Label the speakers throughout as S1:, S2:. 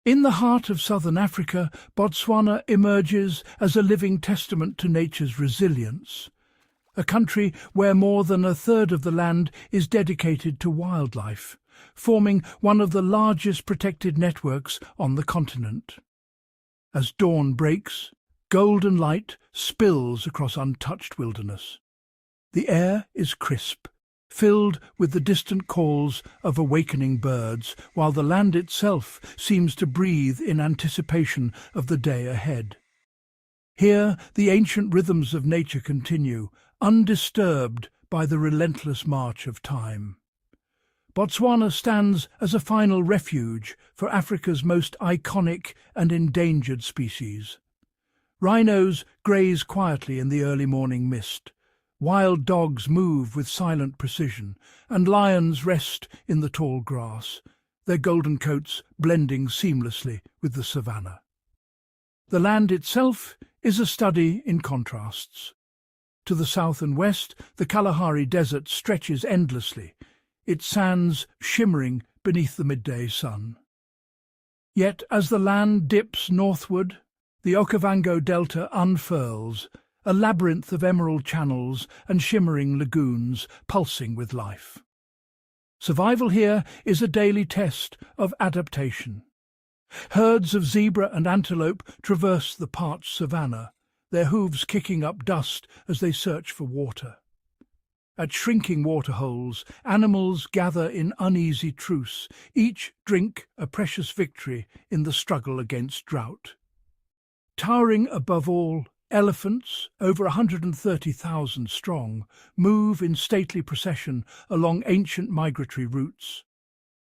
S1: In the heart of southern Africa, Botswana emerges as a living testament to nature's resilience, a country where more than a third of the land is dedicated to wildlife, forming one of the largest protected networks on the continent. As dawn breaks, golden light spills across untouched wilderness. The air is crisp, filled with the distant calls of awakening birds, while the land itself seems to breathe in anticipation of the day ahead. Here, the ancient rhythms of nature continue, undisturbed by the relentless march of time. Botswana stands as a final refuge for Africa's most iconic and endangered species. Rhinos graze quietly in the early morning mist. Wild dogs move with silent precision, and lions rest in the tall grass, their golden coats blending seamlessly with the savannah. The land itself is a study in contrasts. To the south and west, the Kalahari Desert stretches endlessly, its sands shimmering beneath the midday sun. Yet as the land dips northward, the Okavango Delta unfurls, a labyrinth of emerald channels and shimmering lagoons pulsing with life. Survival here is a daily test of adaptation. Herds of zebra and antelope traverse the parched savanna, their hooves kicking up dust as they search for water. At shrinking waterholes, animals gather in uneasy truce, each drink a precious victory in the struggle against drought. Towering above all, elephants, over 130,000 strong, move in stately procession along ancient migratory routes.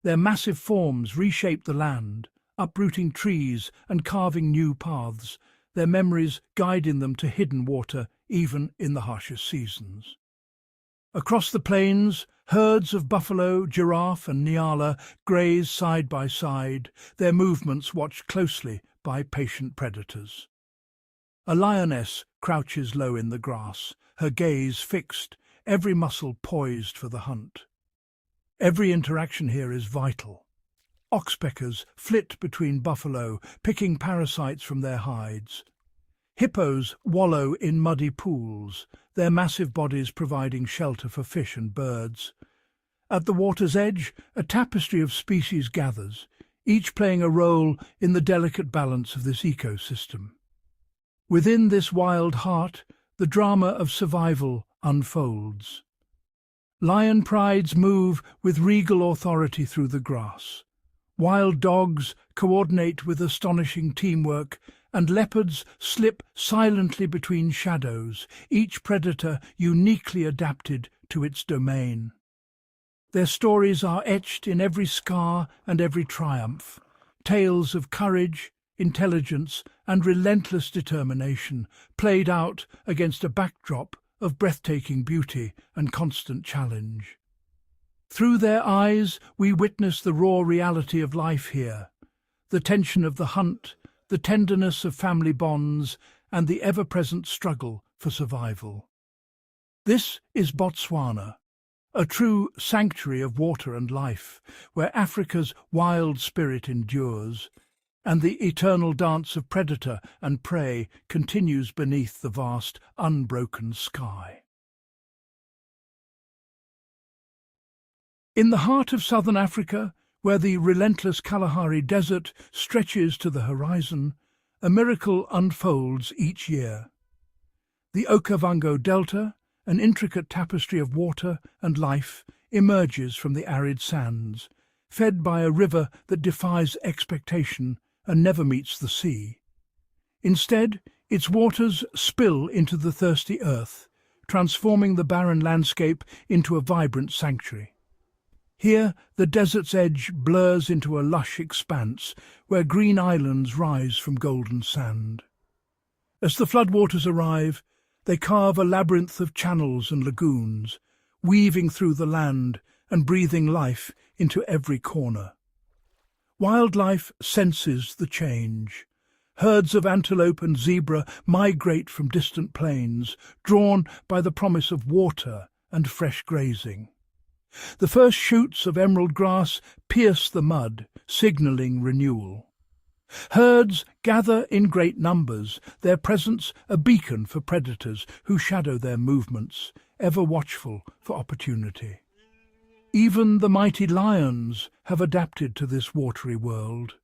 S1: Their massive forms reshape the land, uprooting trees and carving new paths, their memories guiding them to hidden water even in the harshest seasons. Across the plains, herds of buffalo, giraffe and nyala graze side by side, their movements watched closely by patient predators. A lioness crouches low in the grass, her gaze fixed, every muscle poised for the hunt. Every interaction here is vital. Oxpeckers flit between buffalo, picking parasites from their hides. Hippos wallow in muddy pools, their massive bodies providing shelter for fish and birds. At the water's edge, a tapestry of species gathers, each playing a role in the delicate balance of this ecosystem. Within this wild heart, the drama of survival unfolds. Lion prides move with regal authority through the grass. Wild dogs coordinate with astonishing teamwork, and leopards slip silently between shadows, each predator uniquely adapted to its domain. Their stories are etched in every scar and every triumph, tales of courage, intelligence and relentless determination, played out against a backdrop of breathtaking beauty and constant challenge. Through their eyes we witness the raw reality of life here, the tension of the hunt, the tenderness of family bonds, and the ever-present struggle for survival. This is Botswana, a true sanctuary of water and life, where Africa's wild spirit endures, and the eternal dance of predator and prey continues beneath the vast, unbroken sky. In the heart of southern Africa, where the relentless Kalahari Desert stretches to the horizon, a miracle unfolds each year. The Okavango Delta, an intricate tapestry of water and life, emerges from the arid sands, fed by a river that defies expectation and never meets the sea. Instead, its waters spill into the thirsty earth, transforming the barren landscape into a vibrant sanctuary. Here, the desert's edge blurs into a lush expanse where green islands rise from golden sand. As the floodwaters arrive, they carve a labyrinth of channels and lagoons, weaving through the land and breathing life into every corner. Wildlife senses the change. Herds of antelope and zebra migrate from distant plains, drawn by the promise of water and fresh grazing. The first shoots of emerald grass pierce the mud, signalling renewal. Herds gather in great numbers, their presence a beacon for predators who shadow their movements, ever watchful for opportunity. Even the mighty lions have adapted to this watery world.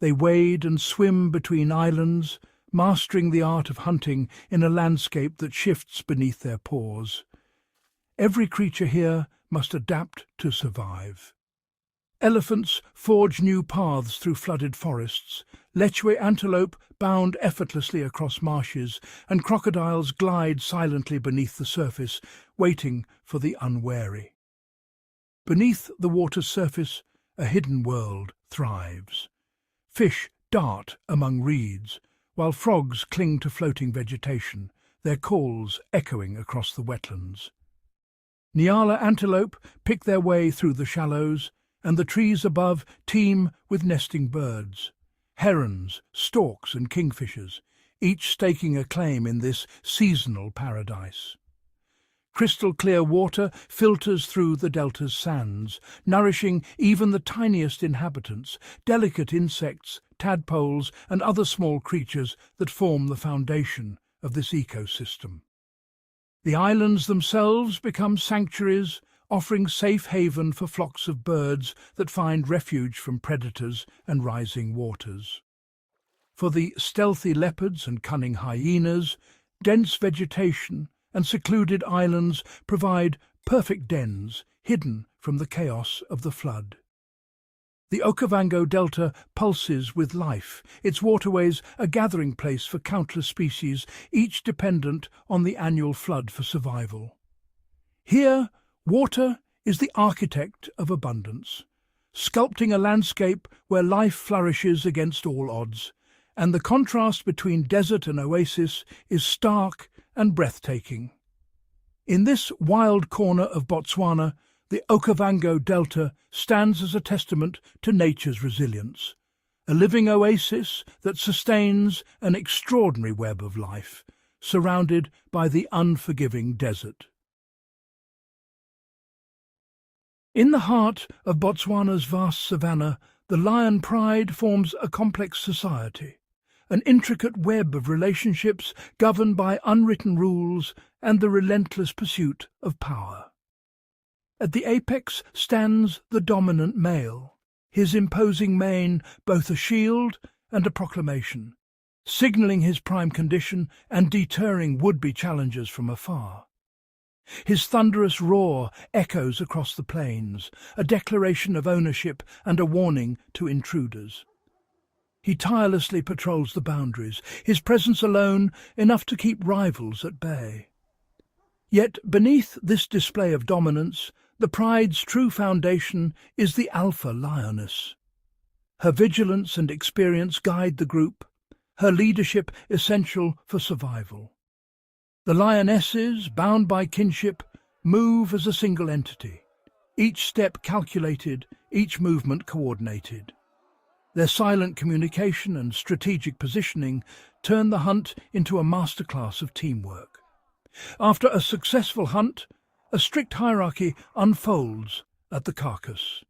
S1: They wade and swim between islands, mastering the art of hunting in a landscape that shifts beneath their paws. Every creature here must adapt to survive. Elephants forge new paths through flooded forests, Lechwe antelope bound effortlessly across marshes, and crocodiles glide silently beneath the surface, waiting for the unwary. Beneath the water's surface, a hidden world thrives. Fish dart among reeds, while frogs cling to floating vegetation, their calls echoing across the wetlands. Nyala antelope pick their way through the shallows, and the trees above teem with nesting birds. Herons, storks and kingfishers, each staking a claim in this seasonal paradise. Crystal-clear water filters through the delta's sands, nourishing even the tiniest inhabitants, delicate insects, tadpoles and other small creatures that form the foundation of this ecosystem. The islands themselves become sanctuaries, offering safe haven for flocks of birds that find refuge from predators and rising waters. For the stealthy leopards and cunning hyenas, dense vegetation and secluded islands provide perfect dens hidden from the chaos of the flood. The Okavango Delta pulses with life, its waterways a gathering place for countless species, each dependent on the annual flood for survival. Here, water is the architect of abundance, sculpting a landscape where life flourishes against all odds, and the contrast between desert and oasis is stark and breathtaking. In this wild corner of Botswana, the Okavango Delta stands as a testament to nature's resilience, a living oasis that sustains an extraordinary web of life, surrounded by the unforgiving desert. In the heart of Botswana's vast savanna, the lion pride forms a complex society, an intricate web of relationships governed by unwritten rules and the relentless pursuit of power. At the apex stands the dominant male, his imposing mane both a shield and a proclamation, signalling his prime condition and deterring would-be challengers from afar. His thunderous roar echoes across the plains, a declaration of ownership and a warning to intruders. He tirelessly patrols the boundaries, his presence alone enough to keep rivals at bay. Yet beneath this display of dominance, the pride's true foundation is the alpha lioness. Her vigilance and experience guide the group, her leadership essential for survival. The lionesses, bound by kinship, move as a single entity, each step calculated, each movement coordinated. Their silent communication and strategic positioning turn the hunt into a masterclass of teamwork. After a successful hunt, a strict hierarchy unfolds at the carcass.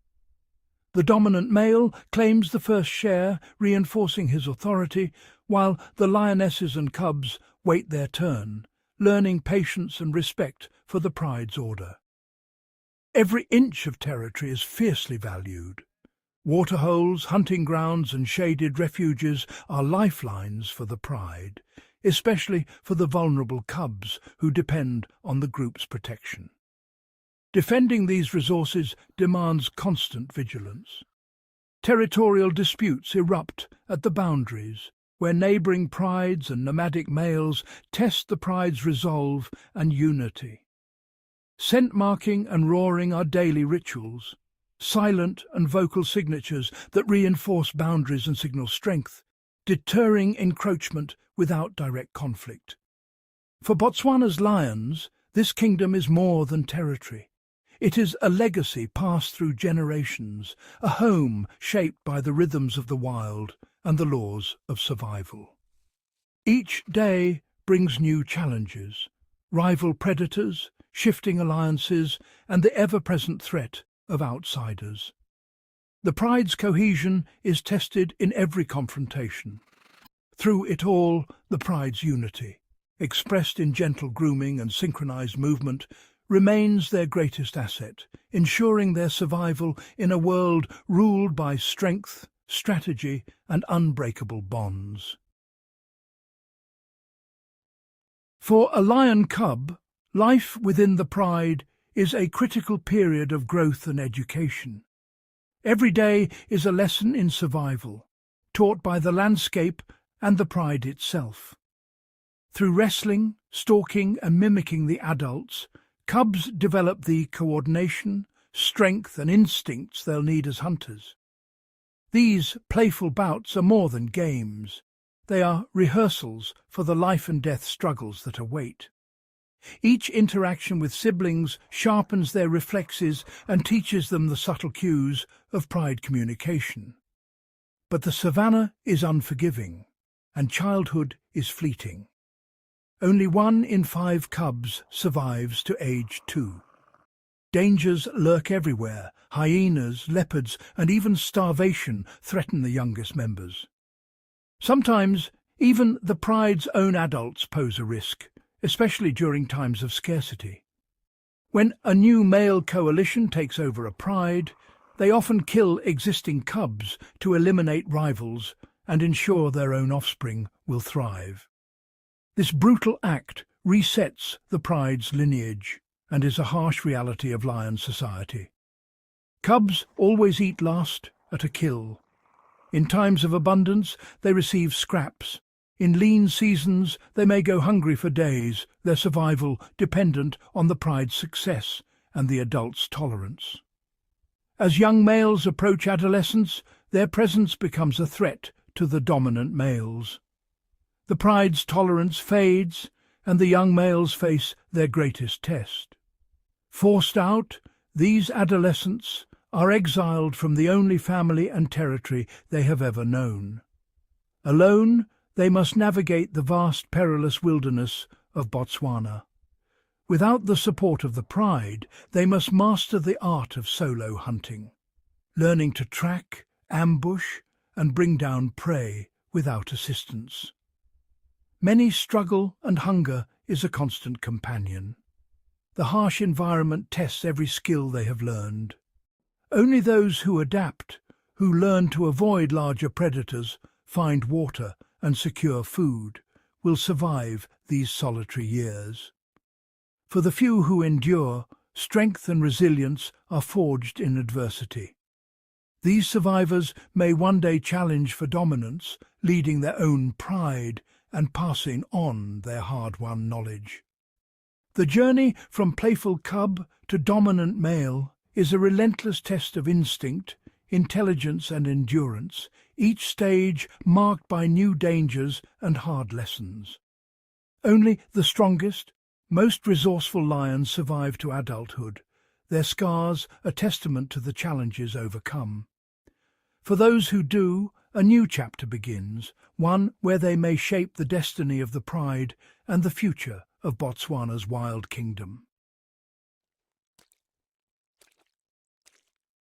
S1: The dominant male claims the first share, reinforcing his authority, while the lionesses and cubs wait their turn, learning patience and respect for the pride's order. Every inch of territory is fiercely valued. Waterholes, hunting grounds and shaded refuges are lifelines for the pride, especially for the vulnerable cubs who depend on the group's protection. Defending these resources demands constant vigilance. Territorial disputes erupt at the boundaries, where neighbouring prides and nomadic males test the pride's resolve and unity. Scent marking and roaring are daily rituals, silent and vocal signatures that reinforce boundaries and signal strength, deterring encroachment without direct conflict. For Botswana's lions, this kingdom is more than territory. It is a legacy passed through generations, a home shaped by the rhythms of the wild and the laws of survival. Each day brings new challenges, rival predators, shifting alliances, and the ever-present threat of outsiders. The pride's cohesion is tested in every confrontation. Through it all, the pride's unity, expressed in gentle grooming and synchronized movement, remains their greatest asset, ensuring their survival in a world ruled by strength, strategy, and unbreakable bonds. For a lion cub, life within the pride is a critical period of growth and education. Every day is a lesson in survival, taught by the landscape and the pride itself. Through wrestling, stalking, and mimicking the adults, cubs develop the coordination, strength, and instincts they'll need as hunters. These playful bouts are more than games. They are rehearsals for the life and death struggles that await. Each interaction with siblings sharpens their reflexes and teaches them the subtle cues of pride communication. But the savannah is unforgiving, and childhood is fleeting. Only 1 in 5 cubs survives to age 2. Dangers lurk everywhere. Hyenas, leopards, and even starvation threaten the youngest members. Sometimes, even the pride's own adults pose a risk, especially during times of scarcity. When a new male coalition takes over a pride, they often kill existing cubs to eliminate rivals and ensure their own offspring will thrive. This brutal act resets the pride's lineage and is a harsh reality of lion society. Cubs always eat last at a kill. In times of abundance, they receive scraps. In lean seasons, they may go hungry for days, their survival dependent on the pride's success and the adult's tolerance. As young males approach adolescence, their presence becomes a threat to the dominant males. The pride's tolerance fades, and the young males face their greatest test. Forced out, these adolescents are exiled from the only family and territory they have ever known. Alone, they must navigate the vast perilous wilderness of Botswana. Without the support of the pride, they must master the art of solo hunting, learning to track, ambush, and bring down prey without assistance. Many struggle, and hunger is a constant companion. The harsh environment tests every skill they have learned. Only those who adapt, who learn to avoid larger predators, find water, and secure food, will survive these solitary years. For the few who endure, strength and resilience are forged in adversity. These survivors may one day challenge for dominance, leading their own pride and passing on their hard-won knowledge. The journey from playful cub to dominant male is a relentless test of instinct, intelligence, and endurance, each stage marked by new dangers and hard lessons. Only the strongest, most resourceful lions survive to adulthood, their scars a testament to the challenges overcome. For those who do, a new chapter begins, one where they may shape the destiny of the pride and the future of Botswana's wild kingdom.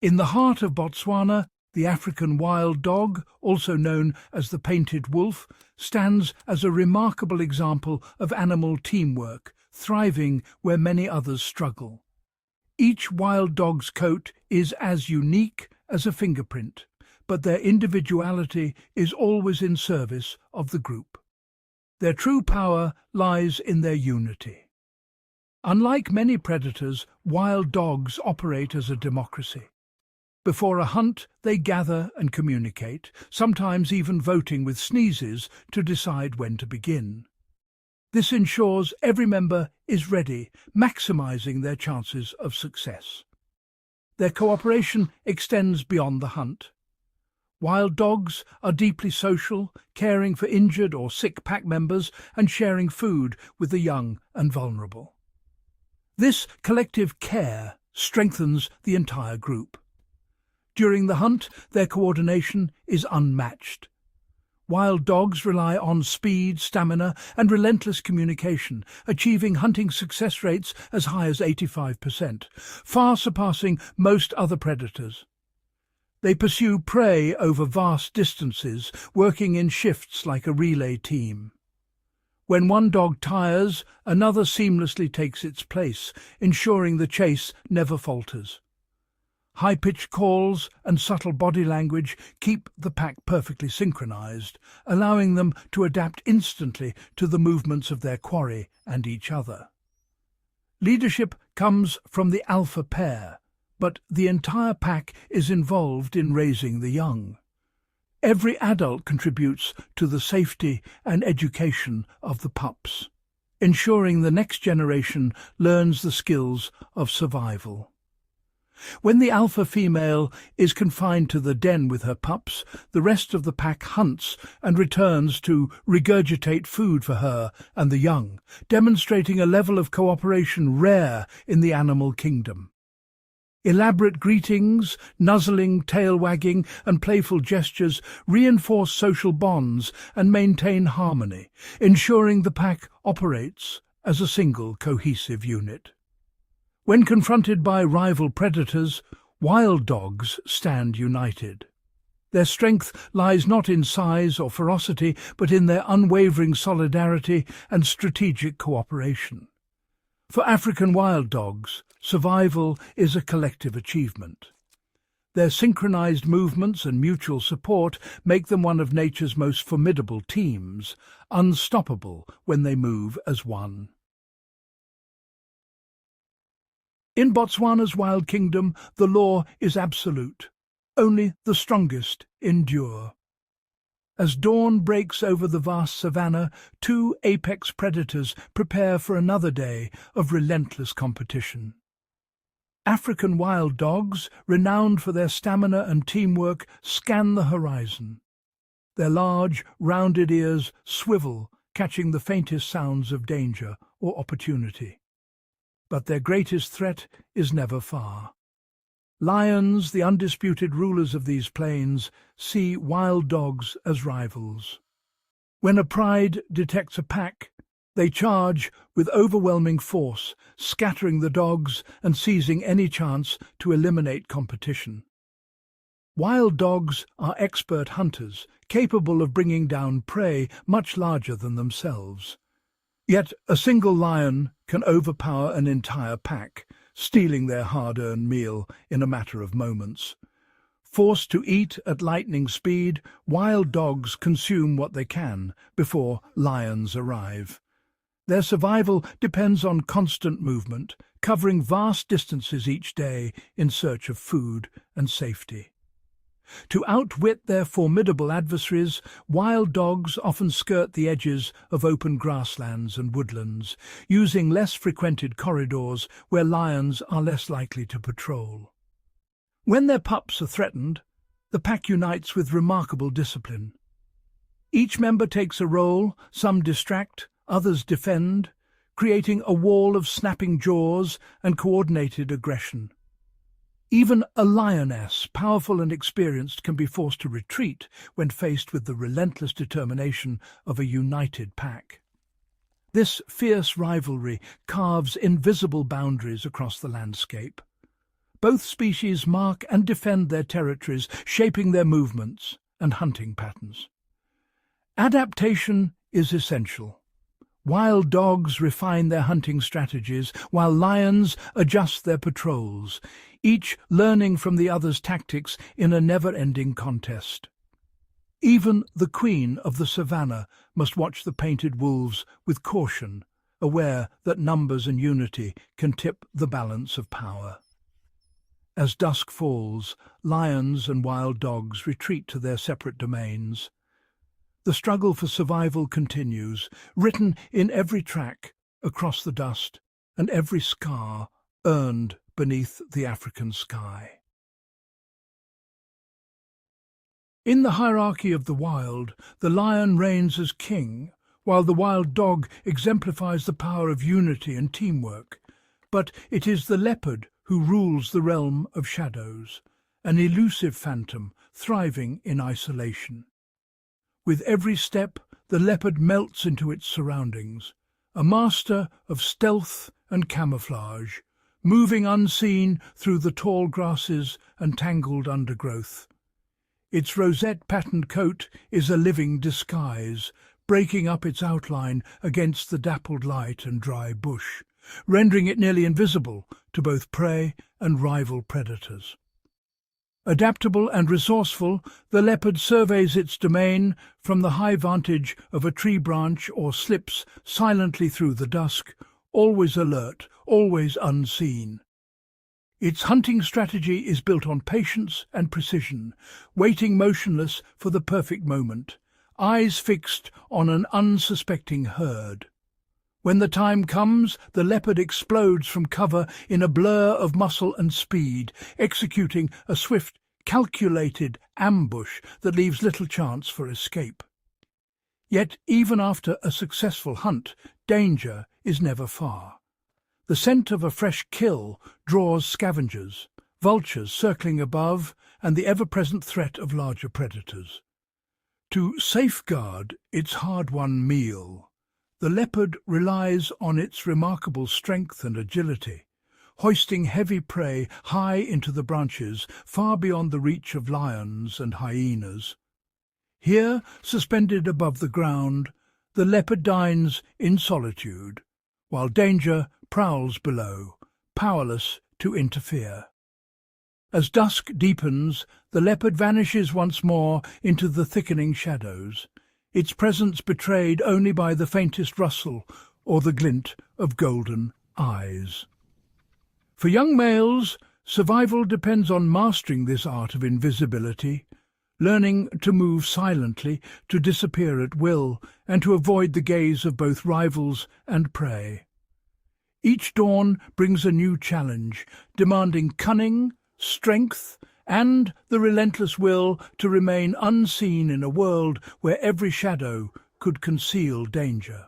S1: In the heart of Botswana, the African wild dog, also known as the painted wolf, stands as a remarkable example of animal teamwork, thriving where many others struggle. Each wild dog's coat is as unique as a fingerprint, but their individuality is always in service of the group. Their true power lies in their unity. Unlike many predators, wild dogs operate as a democracy. Before a hunt, they gather and communicate, sometimes even voting with sneezes to decide when to begin. This ensures every member is ready, maximizing their chances of success. Their cooperation extends beyond the hunt. Wild dogs are deeply social, caring for injured or sick pack members and sharing food with the young and vulnerable. This collective care strengthens the entire group. During the hunt, their coordination is unmatched. Wild dogs rely on speed, stamina, and relentless communication, achieving hunting success rates as high as 85%, far surpassing most other predators. They pursue prey over vast distances, working in shifts like a relay team. When one dog tires, another seamlessly takes its place, ensuring the chase never falters. High-pitched calls and subtle body language keep the pack perfectly synchronized, allowing them to adapt instantly to the movements of their quarry and each other. Leadership comes from the alpha pair, but the entire pack is involved in raising the young. Every adult contributes to the safety and education of the pups, ensuring the next generation learns the skills of survival. When the alpha female is confined to the den with her pups, the rest of the pack hunts and returns to regurgitate food for her and the young, demonstrating a level of cooperation rare in the animal kingdom. Elaborate greetings, nuzzling, tail-wagging, and playful gestures reinforce social bonds and maintain harmony, ensuring the pack operates as a single cohesive unit. When confronted by rival predators, wild dogs stand united. Their strength lies not in size or ferocity, but in their unwavering solidarity and strategic cooperation. For African wild dogs, survival is a collective achievement. Their synchronized movements and mutual support make them one of nature's most formidable teams, unstoppable when they move as one. In Botswana's wild kingdom, the law is absolute. Only the strongest endure. As dawn breaks over the vast savannah, two apex predators prepare for another day of relentless competition. African wild dogs, renowned for their stamina and teamwork, scan the horizon. Their large, rounded ears swivel, catching the faintest sounds of danger or opportunity. But their greatest threat is never far. Lions, the undisputed rulers of these plains, see wild dogs as rivals. When a pride detects a pack, they charge with overwhelming force, scattering the dogs and seizing any chance to eliminate competition. Wild dogs are expert hunters, capable of bringing down prey much larger than themselves. Yet a single lion can overpower an entire pack, stealing their hard-earned meal in a matter of moments. Forced to eat at lightning speed, wild dogs consume what they can before lions arrive. Their survival depends on constant movement, covering vast distances each day in search of food and safety. To outwit their formidable adversaries, wild dogs often skirt the edges of open grasslands and woodlands, using less frequented corridors where lions are less likely to patrol. When their pups are threatened, the pack unites with remarkable discipline. Each member takes a role, some distract, others defend, creating a wall of snapping jaws and coordinated aggression. Even a lioness, powerful and experienced, can be forced to retreat when faced with the relentless determination of a united pack. This fierce rivalry carves invisible boundaries across the landscape. Both species mark and defend their territories, shaping their movements and hunting patterns. Adaptation is essential. Wild dogs refine their hunting strategies, while lions adjust their patrols, each learning from the other's tactics in a never-ending contest. Even the queen of the savannah must watch the painted wolves with caution, aware that numbers and unity can tip the balance of power. As dusk falls, lions and wild dogs retreat to their separate domains. The struggle for survival continues, written in every track across the dust and every scar earned beneath the African sky. In the hierarchy of the wild, the lion reigns as king, while the wild dog exemplifies the power of unity and teamwork. But it is the leopard who rules the realm of shadows, an elusive phantom thriving in isolation. With every step, the leopard melts into its surroundings, a master of stealth and camouflage, moving unseen through the tall grasses and tangled undergrowth. Its rosette-patterned coat is a living disguise, breaking up its outline against the dappled light and dry bush, rendering it nearly invisible to both prey and rival predators. Adaptable and resourceful, the leopard surveys its domain from the high vantage of a tree branch or slips silently through the dusk, always alert, always unseen. Its hunting strategy is built on patience and precision, waiting motionless for the perfect moment, eyes fixed on an unsuspecting herd. When the time comes, the leopard explodes from cover in a blur of muscle and speed, executing a swift, calculated ambush that leaves little chance for escape. Yet, even after a successful hunt, danger is never far. The scent of a fresh kill draws scavengers, vultures circling above, and the ever-present threat of larger predators. To safeguard its hard-won meal, the leopard relies on its remarkable strength and agility, hoisting heavy prey high into the branches, far beyond the reach of lions and hyenas. Here, suspended above the ground, the leopard dines in solitude, while danger prowls below, powerless to interfere. As dusk deepens, the leopard vanishes once more into the thickening shadows, its presence betrayed only by the faintest rustle or the glint of golden eyes. For young males, survival depends on mastering this art of invisibility, learning to move silently, to disappear at will, and to avoid the gaze of both rivals and prey. Each dawn brings a new challenge, demanding cunning, strength, and the relentless will to remain unseen in a world where every shadow could conceal danger.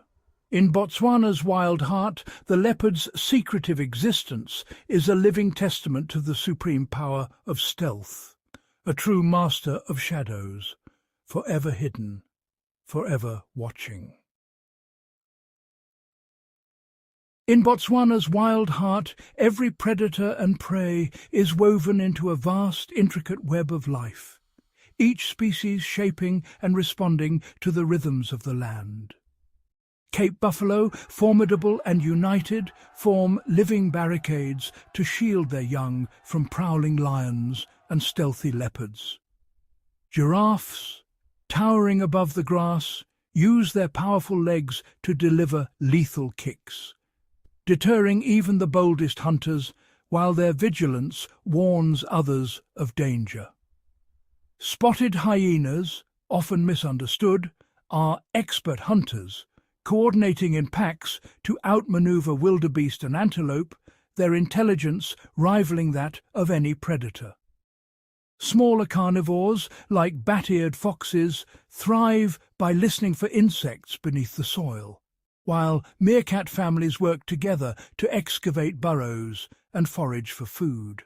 S1: In Botswana's wild heart, the leopard's secretive existence is a living testament to the supreme power of stealth, a true master of shadows, forever hidden, forever watching. In Botswana's wild heart, every predator and prey is woven into a vast, intricate web of life, each species shaping and responding to the rhythms of the land. Cape buffalo, formidable and united, form living barricades to shield their young from prowling lions and stealthy leopards. Giraffes, towering above the grass, use their powerful legs to deliver lethal kicks, deterring even the boldest hunters, while their vigilance warns others of danger. Spotted hyenas, often misunderstood, are expert hunters, coordinating in packs to outmaneuver wildebeest and antelope, their intelligence rivaling that of any predator. Smaller carnivores, like bat-eared foxes, thrive by listening for insects beneath the soil, while meerkat families work together to excavate burrows and forage for food.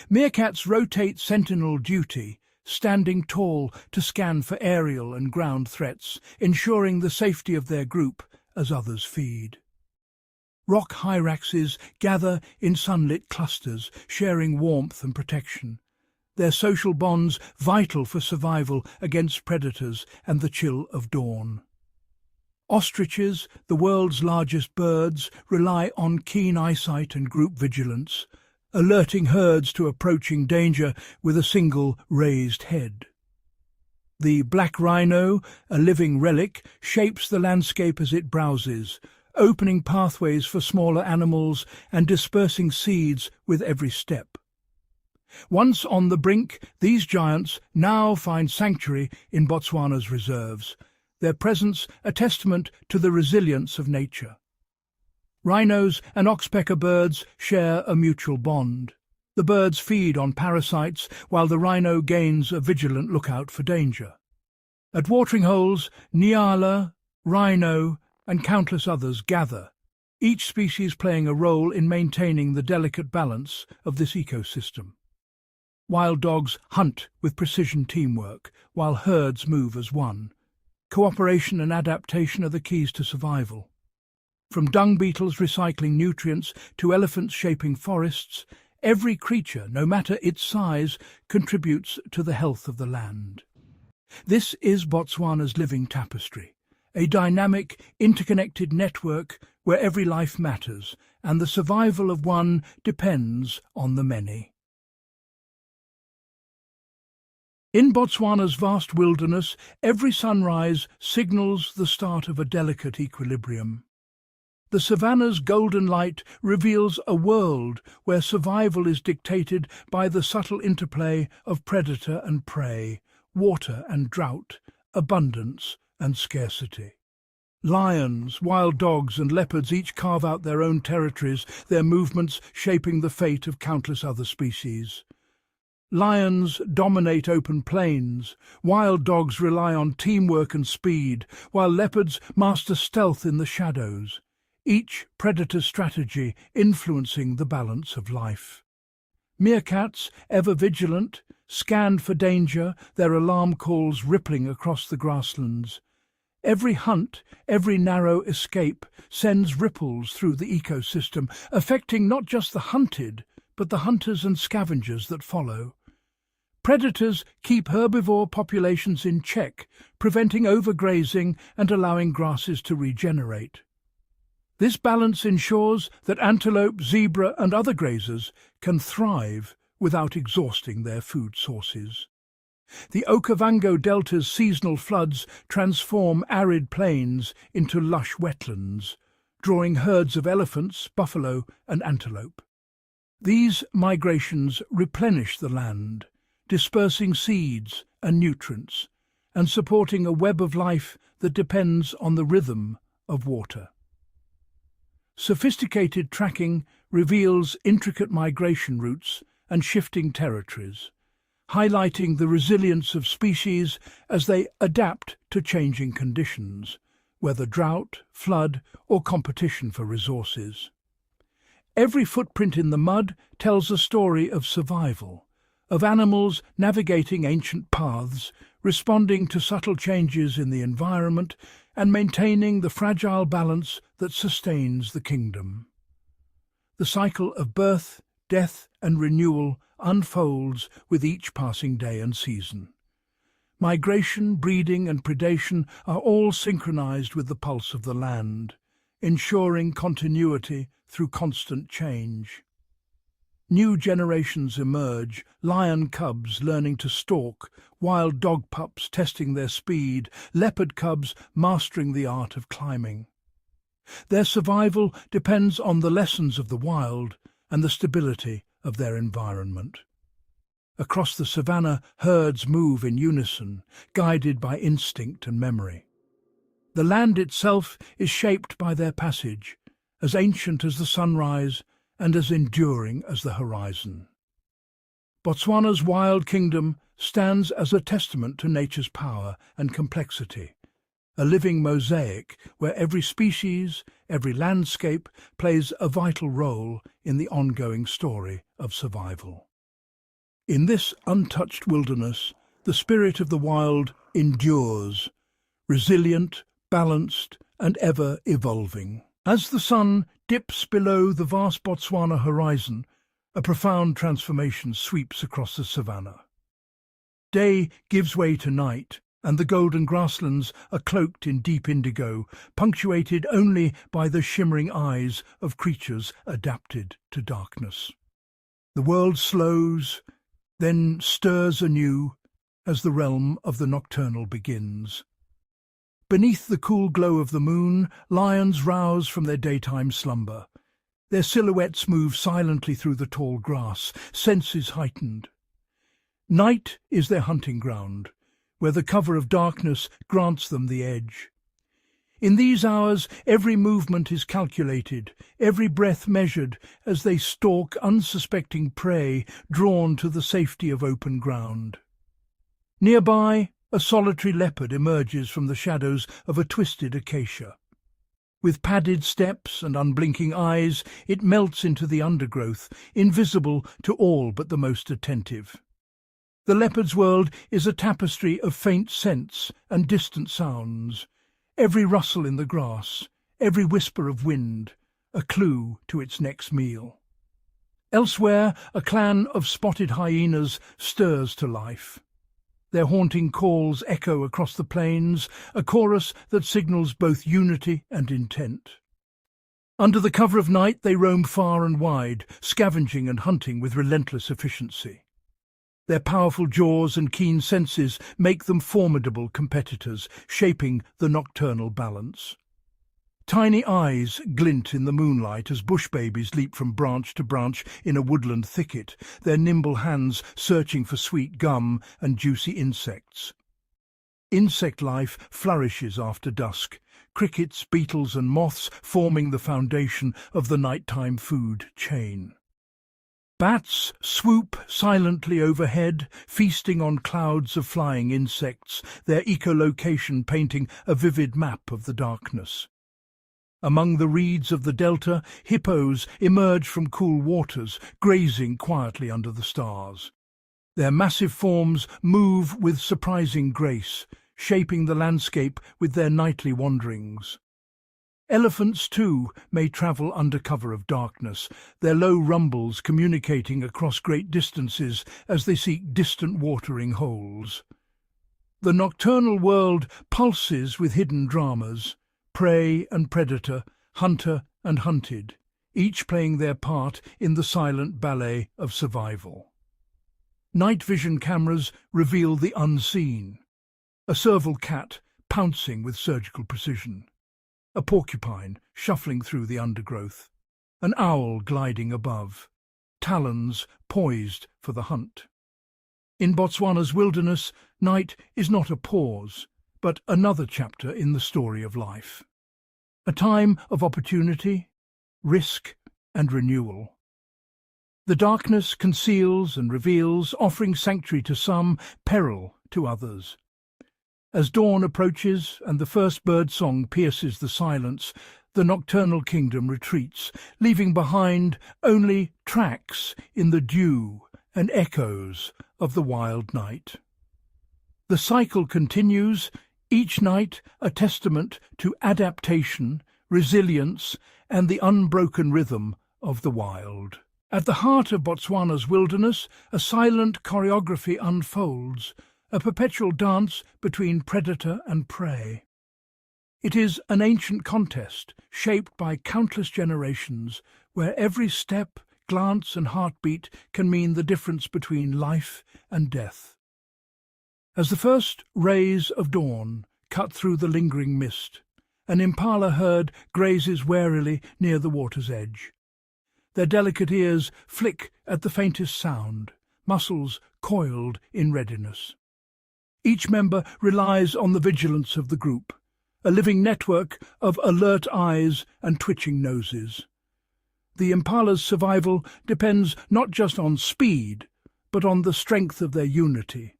S1: Meerkats rotate sentinel duty, standing tall to scan for aerial and ground threats, ensuring the safety of their group as others feed. Rock hyraxes gather in sunlit clusters, sharing warmth and protection, their social bonds vital for survival against predators and the chill of dawn. Ostriches, the world's largest birds, rely on keen eyesight and group vigilance, alerting herds to approaching danger with a single raised head. The black rhino, a living relic, shapes the landscape as it browses, opening pathways for smaller animals and dispersing seeds with every step. Once on the brink, these giants now find sanctuary in Botswana's reserves, their presence a testament to the resilience of nature. Rhinos and oxpecker birds share a mutual bond. The birds feed on parasites, while the rhino gains a vigilant lookout for danger. At watering holes, nyala, rhino, and countless others gather, each species playing a role in maintaining the delicate balance of this ecosystem. Wild dogs hunt with precision teamwork, while herds move as one. Cooperation and adaptation are the keys to survival. From dung beetles recycling nutrients to elephants shaping forests, Every creature, no matter its size, contributes to the health of the land. This is Botswana's living tapestry, a dynamic, interconnected network where every life matters, and the survival of one depends on the many. In Botswana's vast wilderness, every sunrise signals the start of a delicate equilibrium. The savanna's golden light reveals a world where survival is dictated by the subtle interplay of predator and prey, water and drought, abundance and scarcity. Lions, wild dogs and leopards each carve out their own territories, their movements shaping the fate of countless other species. Lions dominate open plains, wild dogs rely on teamwork and speed, while leopards master stealth in the shadows, each predator's strategy influencing the balance of life. Meerkats, ever vigilant, scan for danger, their alarm calls rippling across the grasslands. Every hunt, every narrow escape sends ripples through the ecosystem, affecting not just the hunted, but the hunters and scavengers that follow. Predators keep herbivore populations in check, preventing overgrazing and allowing grasses to regenerate. This balance ensures that antelope, zebra and other grazers can thrive without exhausting their food sources. The Okavango Delta's seasonal floods transform arid plains into lush wetlands, drawing herds of elephants, buffalo and antelope. These migrations replenish the land, dispersing seeds and nutrients, and supporting a web of life that depends on the rhythm of water. Sophisticated tracking reveals intricate migration routes and shifting territories, highlighting the resilience of species as they adapt to changing conditions, whether drought, flood, or competition for resources. Every footprint in the mud tells a story of survival, of animals navigating ancient paths, responding to subtle changes in the environment, and maintaining the fragile balance that sustains the kingdom. The cycle of birth, death, and renewal unfolds with each passing day and season. Migration, breeding, and predation are all synchronized with the pulse of the land, ensuring continuity through constant change. New generations emerge, lion cubs learning to stalk, wild dog pups testing their speed, leopard cubs mastering the art of climbing. Their survival depends on the lessons of the wild and the stability of their environment. Across the savannah, herds move in unison, guided by instinct and memory. The land itself is shaped by their passage, as ancient as the sunrise and as enduring as the horizon. Botswana's wild kingdom stands as a testament to nature's power and complexity, a living mosaic where every species, every landscape plays a vital role in the ongoing story of survival. In this untouched wilderness, the spirit of the wild endures, resilient, balanced, and ever evolving. As the sun dips below the vast Botswana horizon, a profound transformation sweeps across the savannah. Day gives way to night, and the golden grasslands are cloaked in deep indigo, punctuated only by the shimmering eyes of creatures adapted to darkness. The world slows, then stirs anew as the realm of the nocturnal begins. Beneath the cool glow of the moon, lions rouse from their daytime slumber. Their silhouettes move silently through the tall grass, senses heightened. Night is their hunting ground, where the cover of darkness grants them the edge. In these hours, every movement is calculated, every breath measured as they stalk unsuspecting prey drawn to the safety of open ground. Nearby, a solitary leopard emerges from the shadows of a twisted acacia. With padded steps and unblinking eyes, it melts into the undergrowth, invisible to all but the most attentive. The leopard's world is a tapestry of faint scents and distant sounds. Every rustle in the grass, every whisper of wind, a clue to its next meal. Elsewhere, a clan of spotted hyenas stirs to life. Their haunting calls echo across the plains, a chorus that signals both unity and intent. Under the cover of night they roam far and wide, scavenging and hunting with relentless efficiency. Their powerful jaws and keen senses make them formidable competitors, shaping the nocturnal balance. Tiny eyes glint in the moonlight as bush babies leap from branch to branch in a woodland thicket, their nimble hands searching for sweet gum and juicy insects. Insect life flourishes after dusk, crickets, beetles and moths forming the foundation of the nighttime food chain. Bats swoop silently overhead, feasting on clouds of flying insects, their echolocation painting a vivid map of the darkness. Among the reeds of the delta, hippos emerge from cool waters, grazing quietly under the stars. Their massive forms move with surprising grace, shaping the landscape with their nightly wanderings. Elephants, too, may travel under cover of darkness, their low rumbles communicating across great distances as they seek distant watering holes. The nocturnal world pulses with hidden dramas. Prey and predator, hunter and hunted, each playing their part in the silent ballet of survival. Night vision cameras reveal the unseen. A serval cat pouncing with surgical precision. A porcupine shuffling through the undergrowth. An owl gliding above. Talons poised for the hunt. In Botswana's wilderness, night is not a pause, but another chapter in the story of life. A time of opportunity, risk and renewal. The darkness conceals and reveals, offering sanctuary to some, peril to others. As dawn approaches and the first bird song pierces the silence, the nocturnal kingdom retreats, leaving behind only tracks in the dew and echoes of the wild night. The cycle continues, each night a testament to adaptation, resilience, and the unbroken rhythm of the wild. At the heart of Botswana's wilderness, a silent choreography unfolds, a perpetual dance between predator and prey. It is an ancient contest, shaped by countless generations, where every step, glance and heartbeat can mean the difference between life and death. As the first rays of dawn cut through the lingering mist, an impala herd grazes warily near the water's edge. Their delicate ears flick at the faintest sound, muscles coiled in readiness. Each member relies on the vigilance of the group, a living network of alert eyes and twitching noses. The impala's survival depends not just on speed, but on the strength of their unity.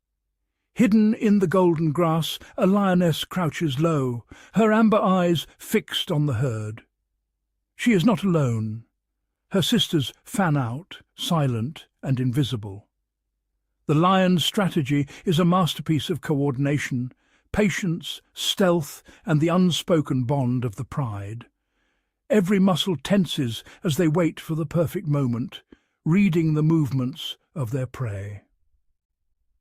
S1: Hidden in the golden grass, a lioness crouches low, her amber eyes fixed on the herd. She is not alone. Her sisters fan out, silent and invisible. The lion's strategy is a masterpiece of coordination, patience, stealth, and the unspoken bond of the pride. Every muscle tenses as they wait for the perfect moment, reading the movements of their prey.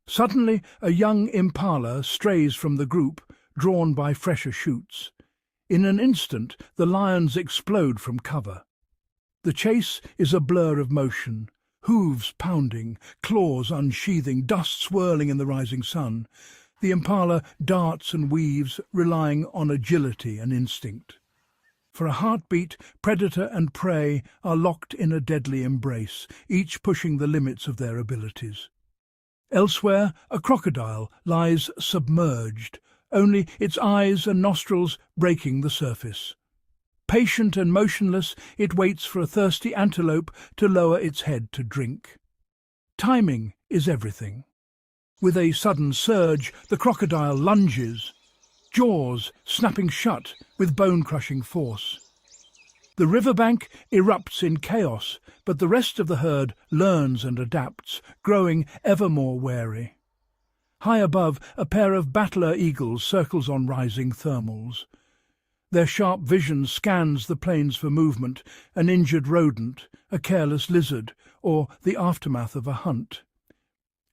S1: Suddenly, a young impala strays from the group, drawn by fresher shoots. In an instant, the lions explode from cover. The chase is a blur of motion, hooves pounding, claws unsheathing, dust swirling in the rising sun. The impala darts and weaves, relying on agility and instinct. For a heartbeat, predator and prey are locked in a deadly embrace, each pushing the limits of their abilities. Elsewhere, a crocodile lies submerged, only its eyes and nostrils breaking the surface. Patient and motionless, it waits for a thirsty antelope to lower its head to drink. Timing is everything. With a sudden surge, the crocodile lunges, jaws snapping shut with bone-crushing force. The riverbank erupts in chaos, but the rest of the herd learns and adapts, growing ever more wary. High above, a pair of battler eagles circles on rising thermals. Their sharp vision scans the plains for movement, an injured rodent, a careless lizard, or the aftermath of a hunt.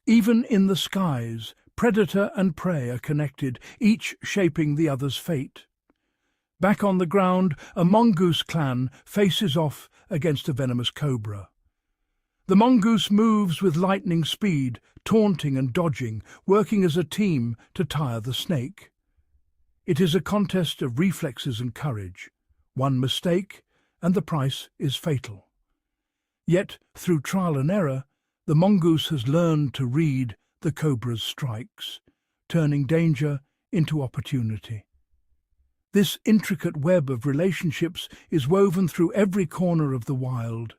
S1: Even in the skies, predator and prey are connected, each shaping the other's fate. Back on the ground, a mongoose clan faces off against a venomous cobra. The mongoose moves with lightning speed, taunting and dodging, working as a team to tire the snake. It is a contest of reflexes and courage. One mistake, and the price is fatal. Yet, through trial and error, the mongoose has learned to read the cobra's strikes, turning danger into opportunity. This intricate web of relationships is woven through every corner of the wild.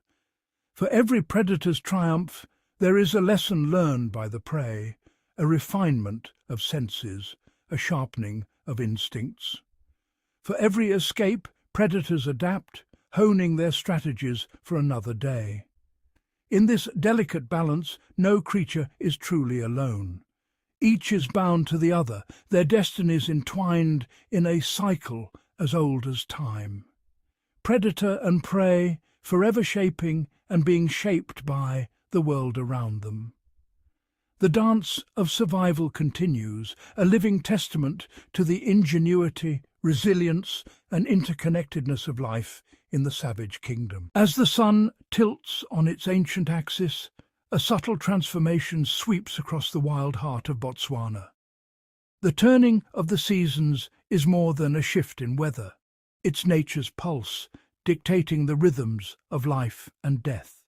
S1: For every predator's triumph, there is a lesson learned by the prey, a refinement of senses, a sharpening of instincts. For every escape, predators adapt, honing their strategies for another day. In this delicate balance, no creature is truly alone. Each is bound to the other, their destinies entwined in a cycle as old as time. Predator and prey, forever shaping and being shaped by the world around them. The dance of survival continues, a living testament to the ingenuity, resilience, and interconnectedness of life in the savage kingdom. As the sun tilts on its ancient axis, a subtle transformation sweeps across the wild heart of Botswana. The turning of the seasons is more than a shift in weather. It's nature's pulse, dictating the rhythms of life and death.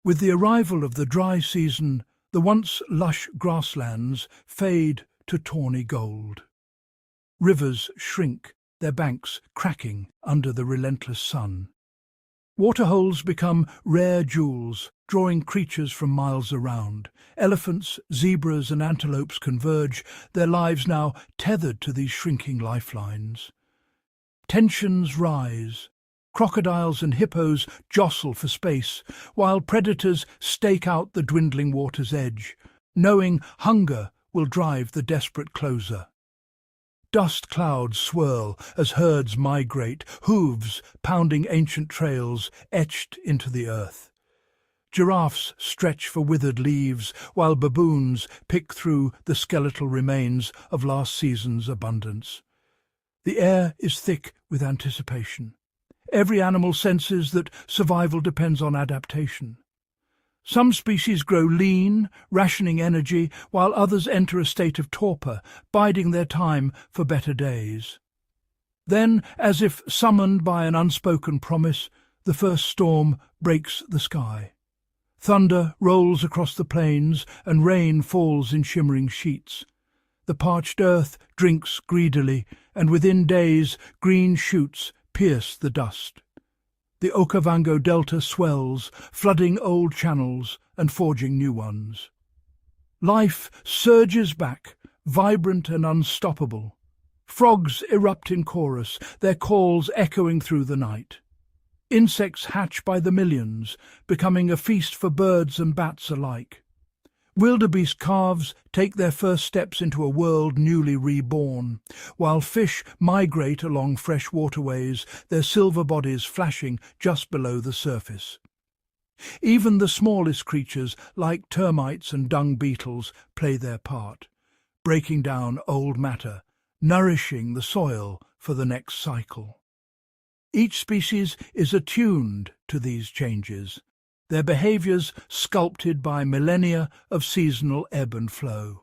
S1: With the arrival of the dry season, the once lush grasslands fade to tawny gold. Rivers shrink, their banks cracking under the relentless sun. Waterholes become rare jewels, drawing creatures from miles around. Elephants, zebras and antelopes converge, their lives now tethered to these shrinking lifelines. Tensions rise. Crocodiles and hippos jostle for space, while predators stake out the dwindling water's edge, knowing hunger will drive the desperate closer. Dust clouds swirl as herds migrate, hooves pounding ancient trails etched into the earth. Giraffes stretch for withered leaves, while baboons pick through the skeletal remains of last season's abundance. The air is thick with anticipation. Every animal senses that survival depends on adaptation. Some species grow lean, rationing energy, while others enter a state of torpor, biding their time for better days. Then, as if summoned by an unspoken promise, the first storm breaks the sky. Thunder rolls across the plains, and rain falls in shimmering sheets. The parched earth drinks greedily, and within days green shoots pierce the dust. The Okavango Delta swells, flooding old channels and forging new ones. Life surges back, vibrant and unstoppable. Frogs erupt in chorus, their calls echoing through the night. Insects hatch by the millions, becoming a feast for birds and bats alike. Wildebeest calves take their first steps into a world newly reborn, while fish migrate along fresh waterways, their silver bodies flashing just below the surface. Even the smallest creatures, like termites and dung beetles, play their part, breaking down old matter, nourishing the soil for the next cycle. Each species is attuned to these changes, their behaviours sculpted by millennia of seasonal ebb and flow.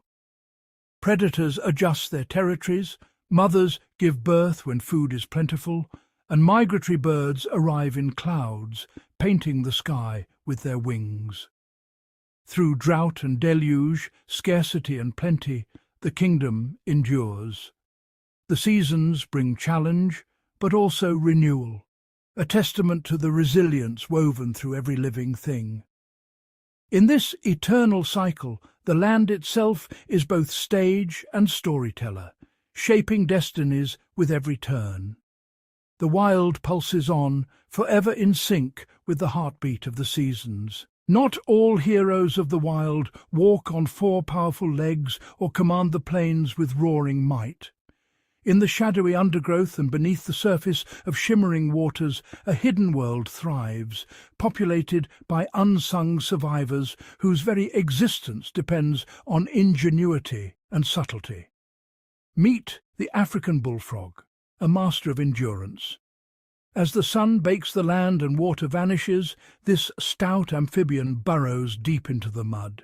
S1: Predators adjust their territories, mothers give birth when food is plentiful, and migratory birds arrive in clouds, painting the sky with their wings. Through drought and deluge, scarcity and plenty, the kingdom endures. The seasons bring challenge, but also renewal, a testament to the resilience woven through every living thing. In this eternal cycle, the land itself is both stage and storyteller, shaping destinies with every turn. The wild pulses on, forever in sync with the heartbeat of the seasons. Not all heroes of the wild walk on four powerful legs or command the plains with roaring might. In the shadowy undergrowth and beneath the surface of shimmering waters, a hidden world thrives, populated by unsung survivors whose very existence depends on ingenuity and subtlety. Meet the African bullfrog, a master of endurance. As the sun bakes the land and water vanishes, this stout amphibian burrows deep into the mud.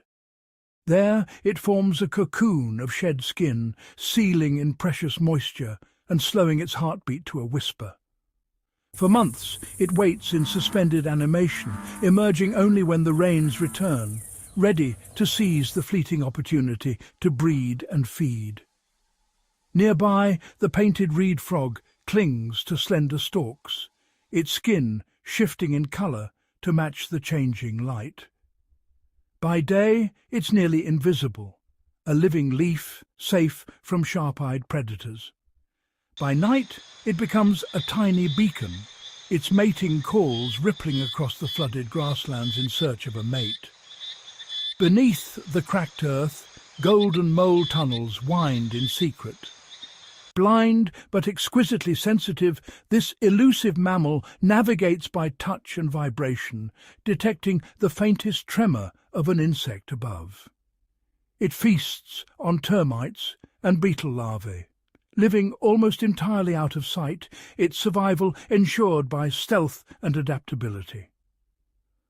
S1: There it forms a cocoon of shed skin, sealing in precious moisture and slowing its heartbeat to a whisper. For months it waits in suspended animation, emerging only when the rains return, ready to seize the fleeting opportunity to breed and feed. Nearby, the painted reed frog clings to slender stalks, its skin shifting in colour to match the changing light. By day, it's nearly invisible, a living leaf, safe from sharp-eyed predators. By night, it becomes a tiny beacon, its mating calls rippling across the flooded grasslands in search of a mate. Beneath the cracked earth, golden mole tunnels wind in secret. Blind but exquisitely sensitive, this elusive mammal navigates by touch and vibration, detecting the faintest tremor of an insect above. It feasts on termites and beetle larvae. Living almost entirely out of sight, its survival ensured by stealth and adaptability.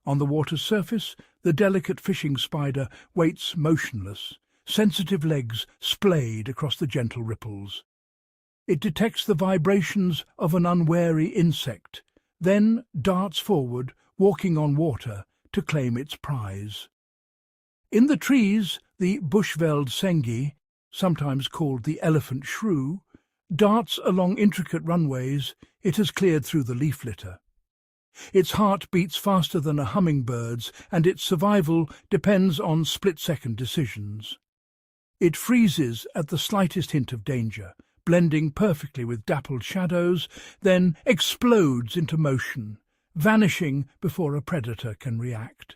S1: On the water's surface, the delicate fishing spider waits motionless, sensitive legs splayed across the gentle ripples. It detects the vibrations of an unwary insect, then darts forward, walking on water, to claim its prize. In the trees, the bush-veld sengi, sometimes called the elephant shrew, darts along intricate runways it has cleared through the leaf litter. Its heart beats faster than a hummingbird's, and its survival depends on split-second decisions. It freezes at the slightest hint of danger, blending perfectly with dappled shadows, then explodes into motion, vanishing before a predator can react.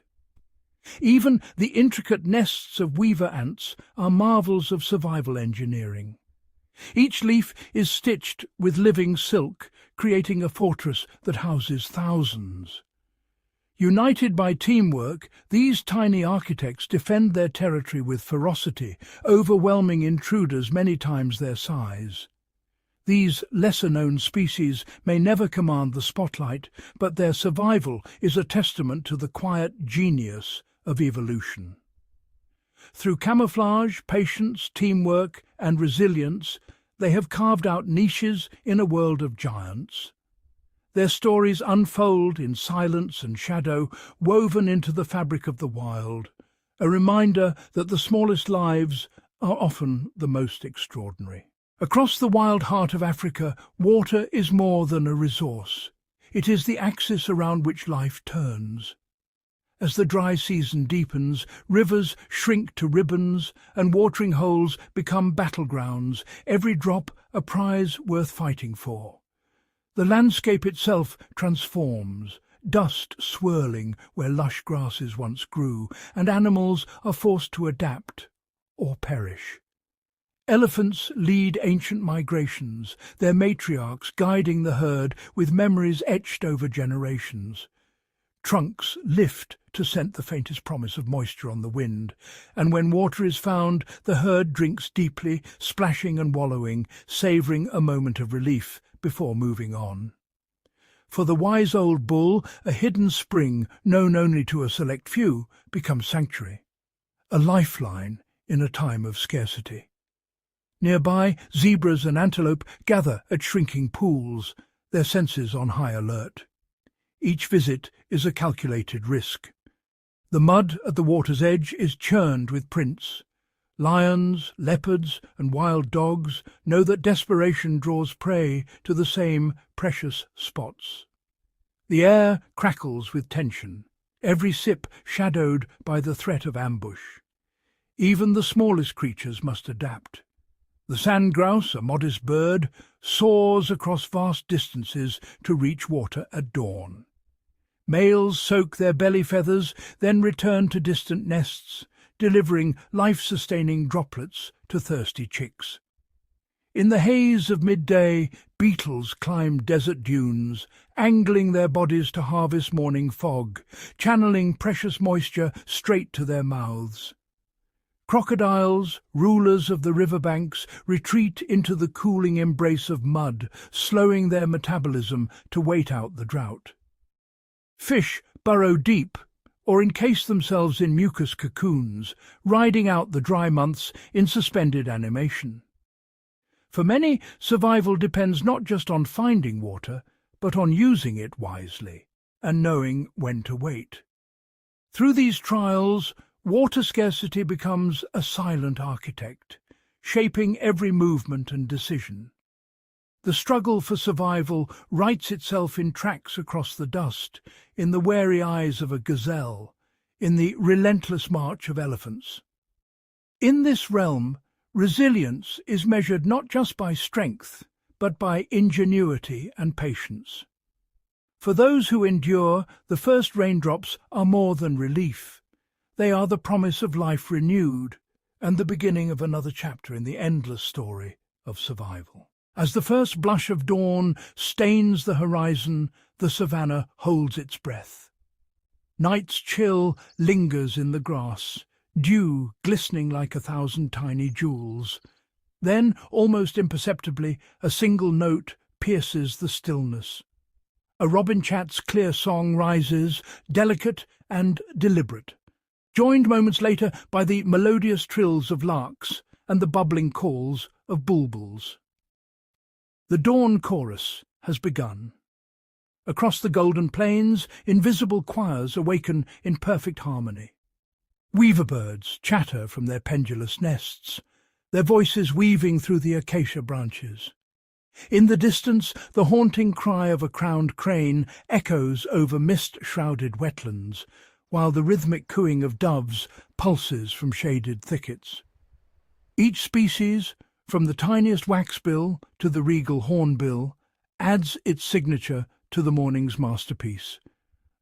S1: Even the intricate nests of weaver ants are marvels of survival engineering. Each leaf is stitched with living silk, creating a fortress that houses thousands. United by teamwork, these tiny architects defend their territory with ferocity, overwhelming intruders many times their size. These lesser-known species may never command the spotlight, but their survival is a testament to the quiet genius of evolution. Through camouflage, patience, teamwork, and resilience, they have carved out niches in a world of giants. Their stories unfold in silence and shadow, woven into the fabric of the wild, a reminder that the smallest lives are often the most extraordinary. Across the wild heart of Africa, water is more than a resource. It is the axis around which life turns. As the dry season deepens, rivers shrink to ribbons and watering holes become battlegrounds, every drop a prize worth fighting for. The landscape itself transforms, dust swirling where lush grasses once grew, and animals are forced to adapt or perish. Elephants lead ancient migrations, their matriarchs guiding the herd with memories etched over generations. Trunks lift to scent the faintest promise of moisture on the wind, and when water is found, the herd drinks deeply, splashing and wallowing, savouring a moment of relief before moving on. For the wise old bull, a hidden spring, known only to a select few, becomes sanctuary, a lifeline in a time of scarcity. Nearby, zebras and antelope gather at shrinking pools, their senses on high alert. Each visit is a calculated risk. The mud at the water's edge is churned with prints. Lions, leopards, and wild dogs know that desperation draws prey to the same precious spots. The air crackles with tension, every sip shadowed by the threat of ambush. Even the smallest creatures must adapt. The sand grouse, a modest bird, soars across vast distances to reach water at dawn. Males soak their belly feathers, then return to distant nests, delivering life-sustaining droplets to thirsty chicks. In the haze of midday, beetles climb desert dunes, angling their bodies to harvest morning fog, channeling precious moisture straight to their mouths. Crocodiles, rulers of the riverbanks, retreat into the cooling embrace of mud, slowing their metabolism to wait out the drought. Fish burrow deep or encase themselves in mucus cocoons, riding out the dry months in suspended animation. For many, survival depends not just on finding water, but on using it wisely and knowing when to wait. Through these trials, water scarcity becomes a silent architect, shaping every movement and decision. The struggle for survival writes itself in tracks across the dust, in the wary eyes of a gazelle, in the relentless march of elephants. In this realm, resilience is measured not just by strength, but by ingenuity and patience. For those who endure, the first raindrops are more than relief. They are the promise of life renewed and the beginning of another chapter in the endless story of survival. As the first blush of dawn stains the horizon, the savannah holds its breath. Night's chill lingers in the grass, dew glistening like 1,000 tiny jewels. Then, almost imperceptibly, a single note pierces the stillness. A robin chat's clear song rises, delicate and deliberate, joined moments later by the melodious trills of larks and the bubbling calls of bulbuls. The dawn chorus has begun. Across the golden plains, invisible choirs awaken in perfect harmony. Weaver birds chatter from their pendulous nests, their voices weaving through the acacia branches. In the distance, the haunting cry of a crowned crane echoes over mist-shrouded wetlands, while the rhythmic cooing of doves pulses from shaded thickets. Each species, from the tiniest waxbill to the regal hornbill, adds its signature to the morning's masterpiece,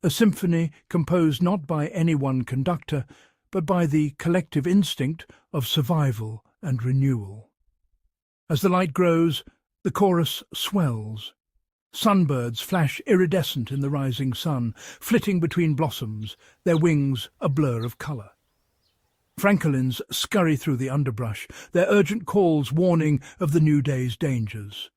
S1: a symphony composed not by any one conductor, but by the collective instinct of survival and renewal. As the light grows, the chorus swells. Sunbirds flash iridescent in the rising sun, flitting between blossoms, their wings a blur of colour. Francolins scurry through the underbrush, their urgent calls warning of the new day's dangers.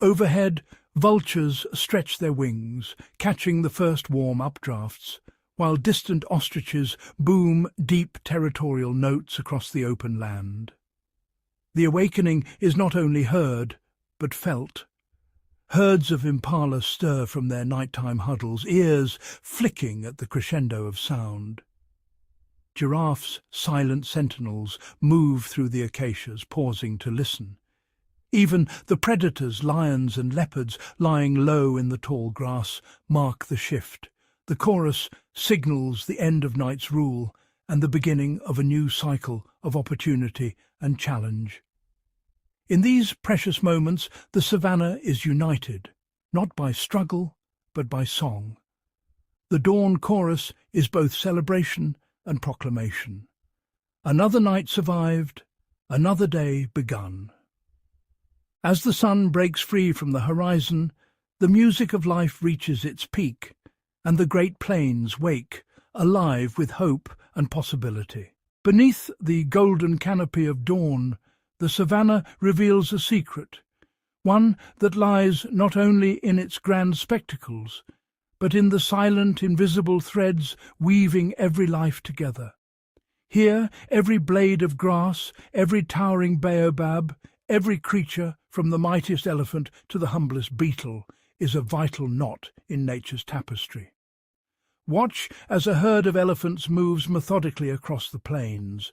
S1: Overhead, vultures stretch their wings, catching the first warm updrafts, while distant ostriches boom deep territorial notes across the open land. The awakening is not only heard, but felt. Herds of impala stir from their nighttime huddles, ears flicking at the crescendo of sound. Giraffes, silent sentinels, move through the acacias, pausing to listen. Even the predators, lions and leopards, lying low in the tall grass, mark the shift. The chorus signals the end of night's rule and the beginning of a new cycle of opportunity and challenge. In these precious moments, the savannah is united, not by struggle, but by song. The dawn chorus is both celebration and proclamation. Another night survived, another day begun. As the sun breaks free from the horizon, the music of life reaches its peak, and the great plains wake, alive with hope and possibility. Beneath the golden canopy of dawn, the savannah reveals a secret, one that lies not only in its grand spectacles, but in the silent, invisible threads weaving every life together. Here, every blade of grass, every towering baobab, every creature, from the mightiest elephant to the humblest beetle, is a vital knot in nature's tapestry. Watch as a herd of elephants moves methodically across the plains.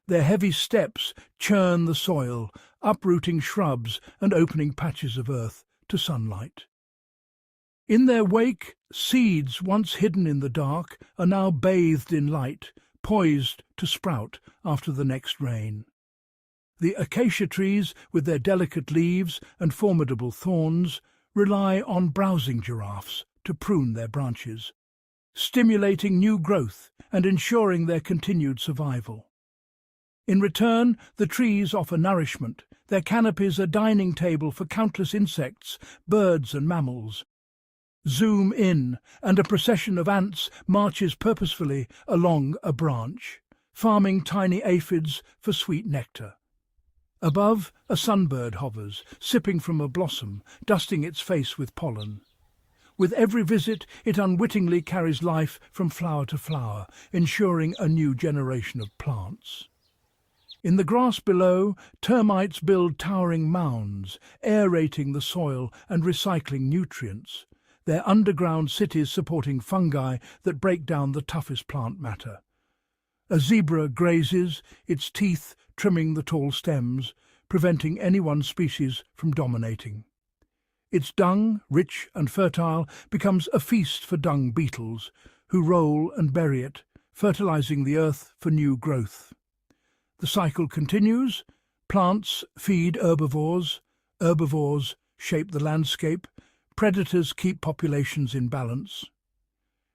S1: Their heavy steps churn the soil, uprooting shrubs and opening patches of earth to sunlight. In their wake, seeds once hidden in the dark are now bathed in light, poised to sprout after the next rain. The acacia trees, with their delicate leaves and formidable thorns, rely on browsing giraffes to prune their branches, stimulating new growth and ensuring their continued survival. In return, the trees offer nourishment, their canopies a dining table for countless insects, birds and mammals. Zoom in, and a procession of ants marches purposefully along a branch, farming tiny aphids for sweet nectar. Above, a sunbird hovers, sipping from a blossom, dusting its face with pollen. With every visit, it unwittingly carries life from flower to flower, ensuring a new generation of plants. In the grass below, termites build towering mounds, aerating the soil and recycling nutrients, their underground cities supporting fungi that break down the toughest plant matter. A zebra grazes, its teeth trimming the tall stems, preventing any one species from dominating. Its dung, rich and fertile, becomes a feast for dung beetles, who roll and bury it, fertilizing the earth for new growth. The cycle continues. Plants feed herbivores, herbivores shape the landscape, predators keep populations in balance.